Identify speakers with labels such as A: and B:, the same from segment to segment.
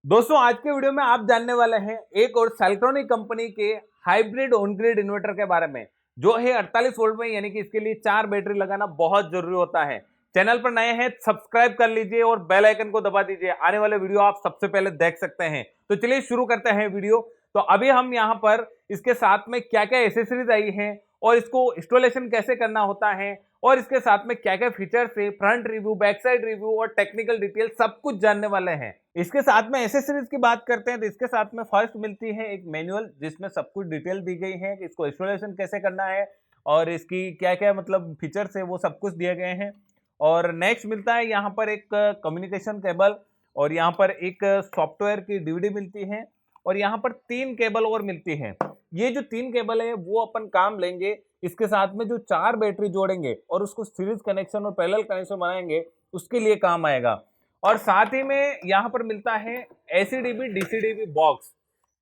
A: दोस्तों आज के वीडियो में आप जानने वाले हैं एक और सेल्ट्रॉनिक कंपनी के हाइब्रिड ऑन ग्रिड इन्वर्टर के बारे में, जो है 48 वोल्ट में, यानी कि इसके लिए 4 बैटरी लगाना बहुत जरूरी होता है। चैनल पर नए हैं सब्सक्राइब कर लीजिए और बेल आइकन को दबा दीजिए, आने वाले वीडियो आप सबसे पहले देख सकते हैं। तो चलिए शुरू करते हैं वीडियो। तो अभी हम यहाँ पर इसके साथ में क्या क्या एसेसरीज आई हैं और इसको इंस्टॉलेशन कैसे करना होता है और इसके साथ में क्या क्या फीचर्स है, front review, back side review और टेक्निकल डिटेल सब कुछ जानने वाले हैं। इसके साथ में एसेसरीज की बात करते हैं तो इसके साथ में फर्स्ट मिलती है एक मैनुअल, जिसमें सब कुछ डिटेल दी गई है कि इसको इंस्टॉलेशन कैसे करना है और इसकी क्या क्या मतलब फीचर्स है वो सब कुछ दिए गए हैं। और नेक्स्ट मिलता है यहाँ पर एक कम्युनिकेशन केबल और यहाँ पर एक सॉफ्टवेयर की डीवीडी मिलती है और यहाँ पर 3 केबल और मिलती हैं। ये जो 3 केबल है वो अपन काम लेंगे इसके साथ में जो 4 बैटरी जोड़ेंगे और उसको सीरीज कनेक्शन और पैरेलल कनेक्शन बनाएंगे उसके लिए काम आएगा। और साथ ही में यहाँ पर मिलता है एसीडीबी डीसीडीबी बॉक्स,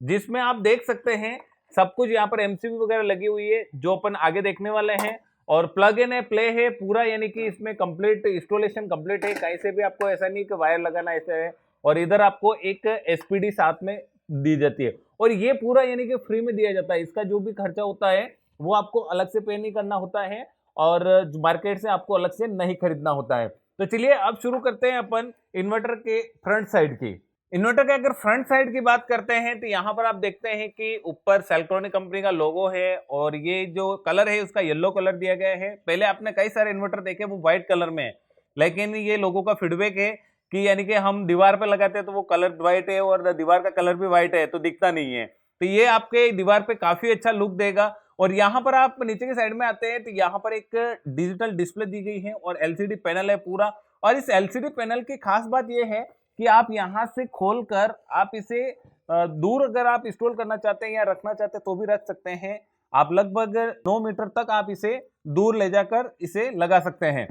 A: जिसमें आप देख सकते हैं सब कुछ यहाँ पर एमसीबी वगैरह लगी हुई है जो अपन आगे देखने वाले हैं। और प्लग इन है, प्ले है पूरा, यानी कि इसमें कंप्लीट इंस्टॉलेशन कंप्लीट है, कहीं से भी आपको ऐसा नहीं कि वायर लगाना ऐसे है। और इधर आपको एक एसपीडी साथ में दी जाती है और ये पूरा यानी कि फ्री में दिया जाता है। इसका जो भी खर्चा होता है वो आपको अलग से पे नहीं करना होता है और मार्केट से आपको अलग से नहीं खरीदना होता है। तो चलिए अब शुरू करते हैं अपन इन्वर्टर के फ्रंट साइड की। इन्वर्टर के अगर फ्रंट साइड की बात करते हैं तो यहाँ पर आप देखते हैं कि ऊपर सेल्ट्रॉनिक कंपनी का लोगो है और ये जो कलर है उसका येलो कलर दिया गया है। पहले आपने कई सारे इन्वर्टर देखे वो व्हाइट कलर में है, लेकिन ये लोगों का फीडबैक है कि यानी कि हम दीवार पे लगाते हैं तो वो कलर व्हाइट है और दीवार का कलर भी व्हाइट है तो दिखता नहीं है। तो ये आपके दीवार पे काफी अच्छा लुक देगा। और यहाँ पर आप नीचे की साइड में आते हैं तो यहाँ पर एक डिजिटल डिस्प्ले दी गई है और एलसीडी पैनल है पूरा। और इस एलसीडी पैनल की खास बात यह है कि आप यहाँ से खोलकर आप इसे दूर अगर आप इंस्टॉल करना चाहते हैं या रखना चाहते हैं तो भी रख सकते हैं। आप लगभग 9 मीटर तक आप इसे दूर ले जाकर इसे लगा सकते हैं।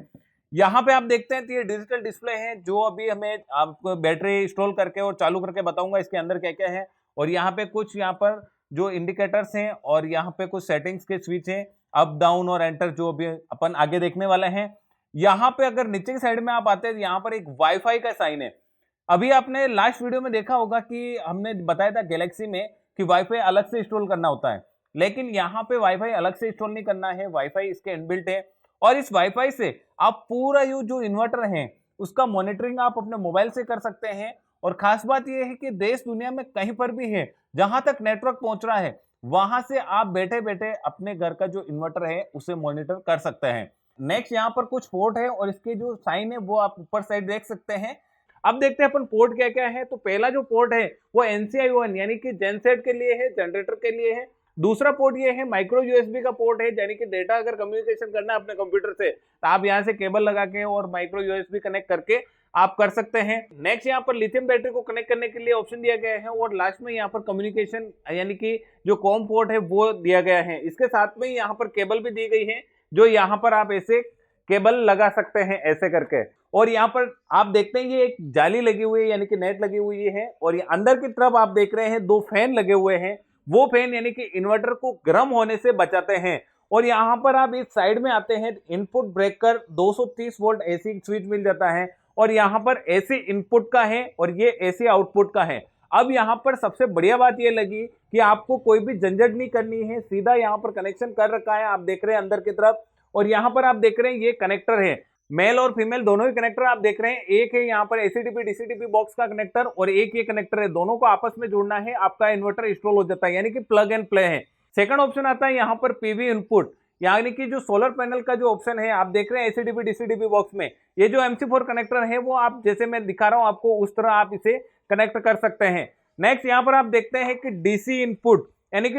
A: यहाँ पे आप देखते हैं तो ये डिजिटल डिस्प्ले है जो अभी हमें आपको बैटरी इंस्टॉल करके और चालू करके बताऊंगा इसके अंदर क्या क्या है। और यहाँ पे कुछ यहाँ पर जो इंडिकेटर्स हैं और यहाँ पे कुछ सेटिंग्स के स्विच हैं, अप डाउन और एंटर, जो अभी अपन आगे देखने वाले हैं। यहाँ पे अगर नीचे की साइड में आप आते हैं यहाँ पर एक वाईफाई का साइन है। अभी आपने लास्ट वीडियो में देखा होगा कि हमने बताया था गैलेक्सी में कि वाईफाई अलग से इंस्टॉल करना होता है, लेकिन यहाँ पे वाईफाई अलग से इंस्टॉल नहीं करना है, वाईफाई इसके इनबिल्ट है। और इस वाईफाई से आप पूरा ये जो इन्वर्टर है उसका मॉनिटरिंग आप अपने मोबाइल से कर सकते हैं। और खास बात यह है कि देश दुनिया में कहीं पर भी है जहां तक नेटवर्क पहुंच रहा है वहां से आप बैठे बैठे अपने घर का जो इन्वर्टर है उसे मॉनिटर कर सकते हैं। नेक्स्ट यहाँ पर कुछ पोर्ट है और इसके जो साइन है वो आप ऊपर साइड देख सकते हैं। अब देखते हैं अपन पोर्ट क्या क्या है। तो पहला जो पोर्ट है वो NC-IO1 यानी कि जेनसेट के लिए है, जनरेटर के लिए है। दूसरा पोर्ट ये है माइक्रो यूएसबी का पोर्ट है, यानी कि डेटा अगर कम्युनिकेशन करना है अपने कंप्यूटर से तो आप यहाँ से केबल लगा के और माइक्रो यूएसबी कनेक्ट करके आप कर सकते हैं। नेक्स्ट यहाँ पर लिथियम बैटरी को कनेक्ट करने के लिए ऑप्शन दिया गया है और लास्ट में यहाँ पर कम्युनिकेशन यानी कि जो कॉम पोर्ट है वो दिया गया है। इसके साथ में यहाँ पर केबल भी दी गई है जो यहाँ पर आप ऐसे केबल लगा सकते हैं ऐसे करके। और यहाँ पर आप देखते हैं ये एक जाली लगी हुई है यानी कि नेट लगी हुई है और ये अंदर की तरफ आप देख रहे हैं 2 फैन लगे हुए हैं। वो फैन यानी कि इन्वर्टर को गर्म होने से बचाते हैं। और यहाँ पर आप इस साइड में आते हैं input breaker 230 volt AC switch मिल जाता है और यहाँ पर एसी इनपुट का है और ये एसी आउटपुट का है। अब यहाँ पर सबसे बढ़िया बात ये लगी कि आपको कोई भी झंझट नहीं करनी है, सीधा यहाँ पर कनेक्शन कर रखा है, आप देख रहे हैं अंदर की तरफ। और यहाँ पर आप देख रहे हैं ये कनेक्टर है, मेल और फीमेल दोनों ही कनेक्टर आप देख रहे हैं। एक है यहाँ पर एसीडीपी डीसीडीपी बॉक्स का कनेक्टर और एक ये कनेक्टर है, दोनों को आपस में जोड़ना है, आपका इन्वर्टर इंस्टॉल हो जाता है, यानी कि प्लग एंड प्ले है। सेकंड ऑप्शन आता है यहाँ पर पीवी इनपुट, यानी कि जो सोलर पैनल का जो ऑप्शन है आप देख रहे हैं एसीडीपी डीसीडीपी बॉक्स में। ये जो MC4 कनेक्टर है वो आप जैसे मैं दिखा रहा हूँ आपको उस तरह आप इसे कनेक्ट कर सकते हैं। नेक्स्ट यहाँ पर आप देखते हैं कि डीसी इनपुट यानी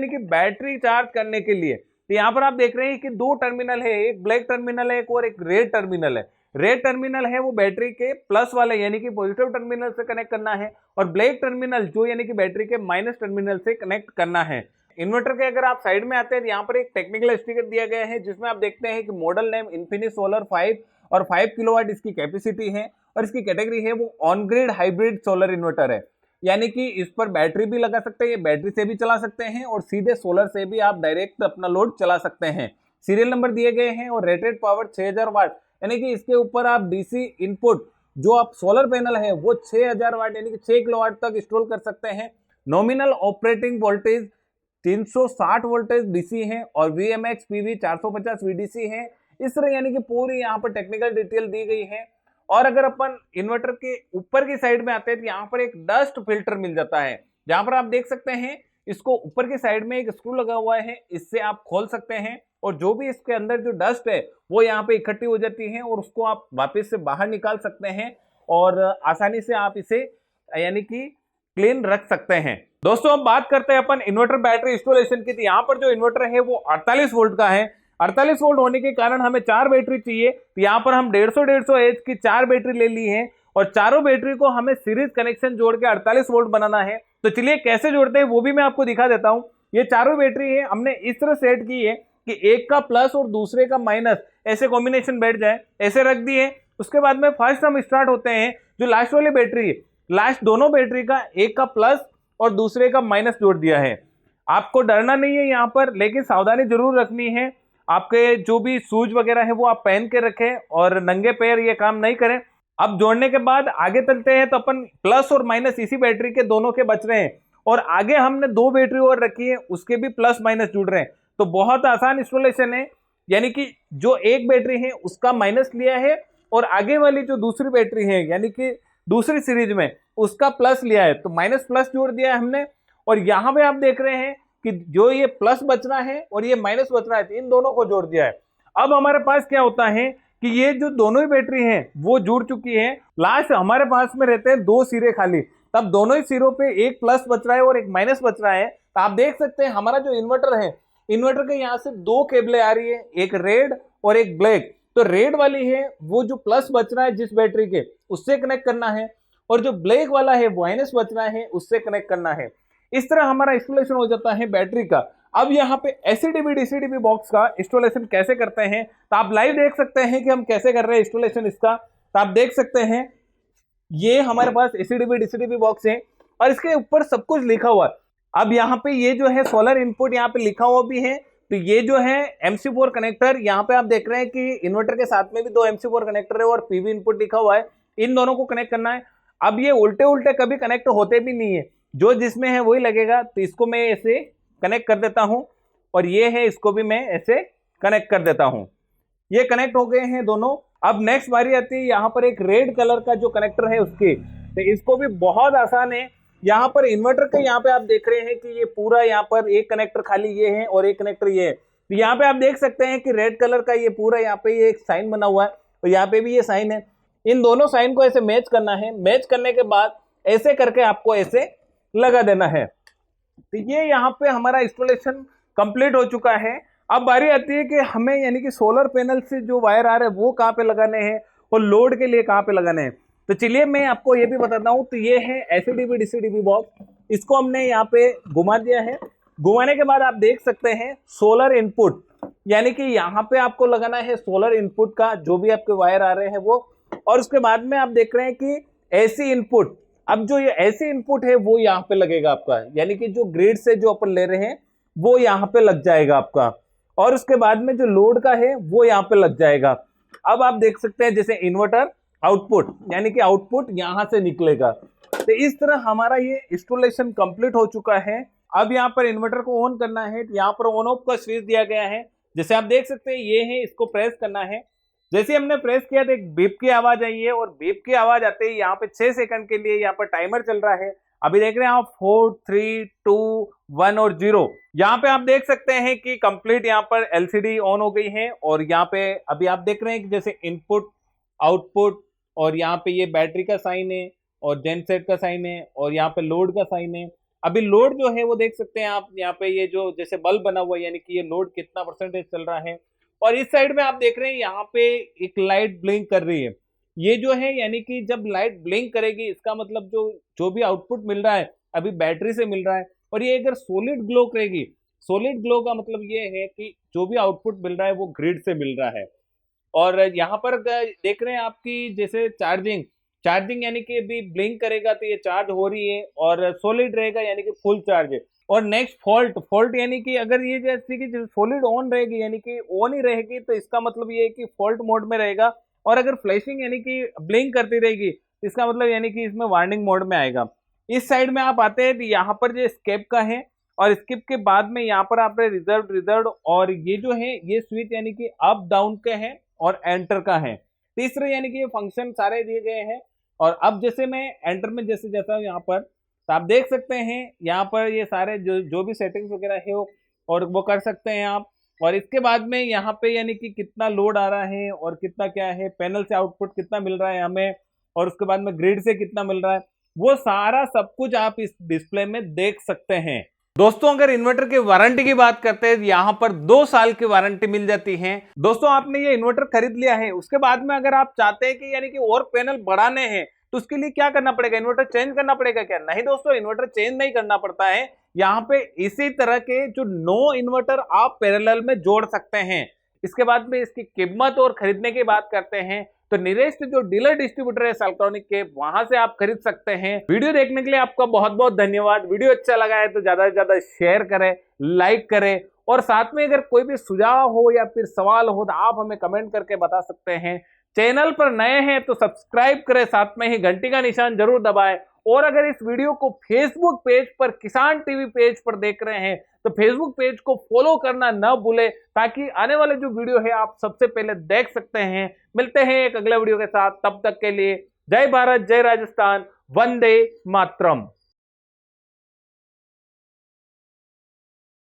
A: कि बैटरी चार्ज करने के लिए। तो यहाँ पर आप देख रहे हैं कि 2 टर्मिनल है, एक ब्लैक टर्मिनल है और एक रेड टर्मिनल है। रेड टर्मिनल है वो बैटरी के प्लस वाले यानी कि पॉजिटिव टर्मिनल से कनेक्ट करना है और ब्लैक टर्मिनल जो यानी कि बैटरी के माइनस टर्मिनल से कनेक्ट करना है। इन्वर्टर के अगर आप साइड में आते हैं तो यहाँ पर एक टेक्निकल स्टिकर दिया गया है जिसमें आप देखते हैं कि मॉडल नेम इन्फिनिटी सोलर 5 और 5 किलोवाट इसकी कैपेसिटी है और इसकी कैटेगरी है वो on grid hybrid solar inverter है, यानी कि इस पर बैटरी भी लगा सकते हैं, ये बैटरी से भी चला सकते हैं और सीधे सोलर से भी आप डायरेक्ट अपना लोड चला सकते हैं। सीरियल नंबर दिए गए हैं और रेटेड पावर 6000 वाट, यानी कि इसके ऊपर आप डीसी इनपुट जो आप सोलर पैनल है वो 6000 वाट यानी कि 6 किलोवाट तक इंस्टॉल कर सकते हैं। Nominal operating voltage 360 voltage DC है और VMX PV 450 VDC है। इस तरह यानी कि पूरी यहाँ पर टेक्निकल डिटेल दी गई है। और अगर अपन इन्वर्टर के ऊपर की साइड में आते हैं तो यहाँ पर एक डस्ट फिल्टर मिल जाता है, जहां पर आप देख सकते हैं इसको ऊपर की साइड में एक स्क्रू लगा हुआ है, इससे आप खोल सकते हैं और जो भी इसके अंदर जो डस्ट है वो यहाँ पे इकट्ठी हो जाती है और उसको आप वापस से बाहर निकाल सकते हैं और आसानी से आप इसे यानी कि क्लीन रख सकते हैं। दोस्तों अब बात करते हैं अपन इन्वर्टर बैटरी इंस्टॉलेशन की। तो यहाँ पर जो इन्वर्टर है वो 48 वोल्ट का है। 48 वोल्ट होने के कारण हमें 4 बैटरी चाहिए। तो यहाँ पर हम 150 एच की 4 बैटरी ले ली है और चारों बैटरी को हमें सीरीज कनेक्शन जोड़ के 48 वोल्ट बनाना है। तो चलिए कैसे जोड़ते हैं वो भी मैं आपको दिखा देता हूं। ये चारों बैटरी है हमने इस तरह सेट की है कि एक का प्लस और दूसरे का माइनस ऐसे कॉम्बिनेशन बैठ जाए, ऐसे रख दिए। उसके बाद में फर्स्ट हम स्टार्ट होते हैं जो लास्ट वाली बैटरी है, लास्ट दोनों बैटरी का एक का प्लस और दूसरे का माइनस जोड़ दिया है। आपको डरना नहीं है यहाँ पर, लेकिन सावधानी जरूर रखनी है। आपके जो भी शूज वगैरह है वो आप पहन के रखें और नंगे पैर ये काम नहीं करें। अब जोड़ने के बाद आगे चलते हैं तो अपन प्लस और माइनस इसी बैटरी के दोनों के बच रहे हैं और आगे हमने 2 बैटरी और रखी है उसके भी प्लस माइनस जुड़ रहे हैं। तो बहुत आसान इंस्टॉलेशन है, यानी कि जो एक बैटरी है उसका माइनस लिया है और आगे वाली जो दूसरी बैटरी है यानी कि दूसरी सीरीज में उसका प्लस लिया है, तो माइनस प्लस जोड़ दिया है हमने। और यहाँ पे आप देख रहे हैं कि जो ये प्लस बच रहा है और ये माइनस बच रहा है, इन दोनों को जोड़ दिया है। अब हमारे पास क्या होता है कि ये जो दोनों ही बैटरी हैं वो जुड़ चुकी है। लास्ट हमारे पास में रहते हैं 2 सिरे खाली, तब दोनों ही सिरों पे एक प्लस बच रहा है और एक माइनस बच रहा है। तो आप देख सकते हैं हमारा जो इन्वर्टर है, इन्वर्टर के यहाँ से 2 केबलें आ रही है, एक रेड और एक ब्लैक। तो रेड वाली है वो जो प्लस बच रहा है जिस बैटरी के उससे कनेक्ट करना है और जो ब्लैक वाला है माइनस बच रहा है उससे कनेक्ट करना है। इस तरह हमारा इंस्टॉलेशन हो जाता है बैटरी का। अब यहाँ पे एसीडीबी डीसीडीबी बॉक्स का इंस्टॉलेशन कैसे करते हैं तो आप लाइव देख सकते हैं कि हम कैसे कर रहे हैं इंस्टॉलेशन इसका। तो आप देख सकते हैं ये हमारे पास एसीडीबी डीसीडीबी बॉक्स है और इसके ऊपर सब कुछ लिखा हुआ है। अब यहाँ पे ये जो है सोलर इनपुट यहाँ पे लिखा हुआ भी है। तो ये जो है MC4 कनेक्टर, यहाँ पे आप देख रहे हैं कि इन्वर्टर के साथ में भी 2 MC4 कनेक्टर है और पीवी इनपुट लिखा हुआ है, इन दोनों को कनेक्ट करना है। अब ये उल्टे उल्टे कभी कनेक्ट होते भी नहीं है, जो जिसमें है वही लगेगा। तो इसको मैं ऐसे कनेक्ट कर देता हूं और ये है इसको भी मैं ऐसे कनेक्ट कर देता हूं। ये कनेक्ट हो गए हैं दोनों। अब नेक्स्ट बारी आती है यहाँ पर एक रेड कलर का जो कनेक्टर है उसकी, तो इसको भी बहुत आसान है। यहाँ पर इन्वर्टर के यहाँ पे आप देख रहे हैं कि ये पूरा यहाँ पर एक कनेक्टर खाली ये है और एक कनेक्टर ये है। तो यहाँ पे आप देख सकते हैं कि रेड कलर का ये पूरा यहाँ पे ये एक साइन बना हुआ है और यहाँ पे भी ये साइन है। इन दोनों साइन को ऐसे मैच करना है। मैच करने के बाद ऐसे करके आपको ऐसे लगा देना है। तो ये यहाँ पे हमारा इंस्टॉलेशन कंप्लीट हो चुका है। अब बारी आती है कि हमें यानी कि सोलर पैनल से जो वायर आ रहे हैं वो कहाँ पे लगाने हैं और लोड के लिए कहाँ पे लगाने हैं। तो चलिए मैं आपको ये भी बताता हूँ। तो ये है एसीडीबी डीसीडीबी बॉक्स, इसको हमने यहाँ पे घुमा दिया है। घुमाने के बाद आप देख सकते हैं सोलर इनपुट, यानी कि यहाँ पे आपको लगाना है सोलर इनपुट का जो भी आपके वायर आ रहे हैं वो। और उसके बाद में आप देख रहे हैं कि एसी इनपुट, अब जो ये एसी इनपुट है वो यहाँ पे लगेगा आपका, यानी कि जो ग्रिड से जो अपन ले रहे हैं वो यहाँ पे लग जाएगा आपका। और उसके बाद में जो लोड का है वो यहाँ पे लग जाएगा। अब आप देख सकते हैं जैसे इन्वर्टर आउटपुट, यानी कि आउटपुट यहां से निकलेगा। तो इस तरह हमारा ये इंस्टॉलेशन कंप्लीट हो चुका है। अब यहाँ पर इन्वर्टर को ऑन करना है, तो यहाँ पर ऑन ऑफ का स्विच दिया गया है। जैसे आप देख सकते हैं ये है, इसको प्रेस करना है। जैसे हमने प्रेस किया तो एक बीप की आवाज आई है और बीप की आवाज आते ही यहाँ पे 6 सेकंड के लिए यहाँ पर टाइमर चल रहा है। अभी देख रहे हैं आप 4 3 2 1 और 0। यहाँ पे आप देख सकते हैं कि कंप्लीट यहाँ पर एलसीडी ऑन हो गई है। और यहाँ पे अभी आप देख रहे हैं कि जैसे इनपुट आउटपुट और यहाँ पे ये बैटरी का साइन है और जेनसेट का साइन है और यहाँ पे लोड का साइन है। अभी लोड जो है वो देख सकते हैं आप, यहाँ पे ये जो जैसे बल्ब बना हुआ है यानी कि ये लोड कितना परसेंटेज चल रहा है। और इस साइड में आप देख रहे हैं यहाँ पे एक लाइट ब्लिंक कर रही है। ये जो है यानी कि जब लाइट ब्लिंक करेगी इसका मतलब जो भी आउटपुट मिल रहा है अभी बैटरी से मिल रहा है। और ये अगर सॉलिड ग्लो करेगी, सॉलिड ग्लो का मतलब ये है कि जो भी आउटपुट मिल रहा है वो ग्रिड से मिल रहा है। और यहाँ पर देख रहे हैं आपकी जैसे चार्जिंग यानी कि अभी ब्लिंक करेगा तो ये चार्ज हो रही है और सॉलिड रहेगा यानी कि फुल चार्ज है। और नेक्स्ट फॉल्ट यानी कि अगर ये जैसे कि सॉलिड ऑन रहेगी यानी कि ऑन ही रहेगी तो इसका मतलब ये है कि फॉल्ट मोड में रहेगा और अगर फ्लैशिंग यानी कि ब्लिंक करती रहेगी इसका मतलब यानी कि इसमें वार्निंग मोड में आएगा। इस साइड में आप आते हैं तो यहाँ पर जो स्केप का है और स्किप के बाद में यहाँ पर आपने रिजर्व और ये जो है ये स्विच यानी कि अप डाउन के हैं और एंटर का है। तीसरे यानी कि ये फंक्शन सारे दिए गए हैं। और अब जैसे मैं एंटर में जैसे जाता हूँ यहाँ पर तो आप देख सकते हैं यहाँ पर ये सारे जो भी सेटिंग्स वगैरह है और वो कर सकते हैं आप। और इसके बाद में यहाँ पे यानी कि कितना लोड आ रहा है और कितना क्या है, पैनल से आउटपुट कितना मिल रहा है हमें और उसके बाद में ग्रिड से कितना मिल रहा है, वो सारा सब कुछ आप इस डिस्प्ले में देख सकते हैं। दोस्तों अगर इन्वर्टर की वारंटी की बात करते हैं यहाँ पर 2 साल की वारंटी मिल जाती है। दोस्तों आपने ये इन्वर्टर खरीद लिया है, उसके बाद में अगर आप चाहते हैं कि यानी कि और पैनल बढ़ाने हैं तो उसके लिए क्या करना पड़ेगा, इन्वर्टर चेंज करना पड़ेगा क्या? नहीं दोस्तों, इन्वर्टर चेंज नहीं करना पड़ता है। यहाँ पे इसी तरह के जो 9 इन्वर्टर आप पैरेलल में जोड़ सकते हैं। इसके बाद में इसकी कीमत और खरीदने की बात करते हैं तो नियरेस्ट जो डीलर डिस्ट्रीब्यूटर है सेल्ट्रॉनिक के, वहां से आप खरीद सकते हैं। वीडियो देखने के लिए आपका बहुत बहुत धन्यवाद। वीडियो अच्छा लगा है तो ज्यादा से ज्यादा शेयर करें, लाइक करें और साथ में अगर कोई भी सुझाव हो या फिर सवाल हो तो आप हमें कमेंट करके बता सकते हैं। चैनल पर नए हैं तो सब्सक्राइब करें, साथ में ही घंटी का निशान जरूर दबाएं। और अगर इस वीडियो को फेसबुक पेज पर किसान टीवी पेज पर देख रहे हैं तो फेसबुक पेज को फॉलो करना न भूलें ताकि आने वाले जो वीडियो है आप सबसे पहले देख सकते हैं। मिलते हैं एक अगले वीडियो के साथ, तब तक के लिए जय भारत, जय राजस्थान, वंदे मातरम।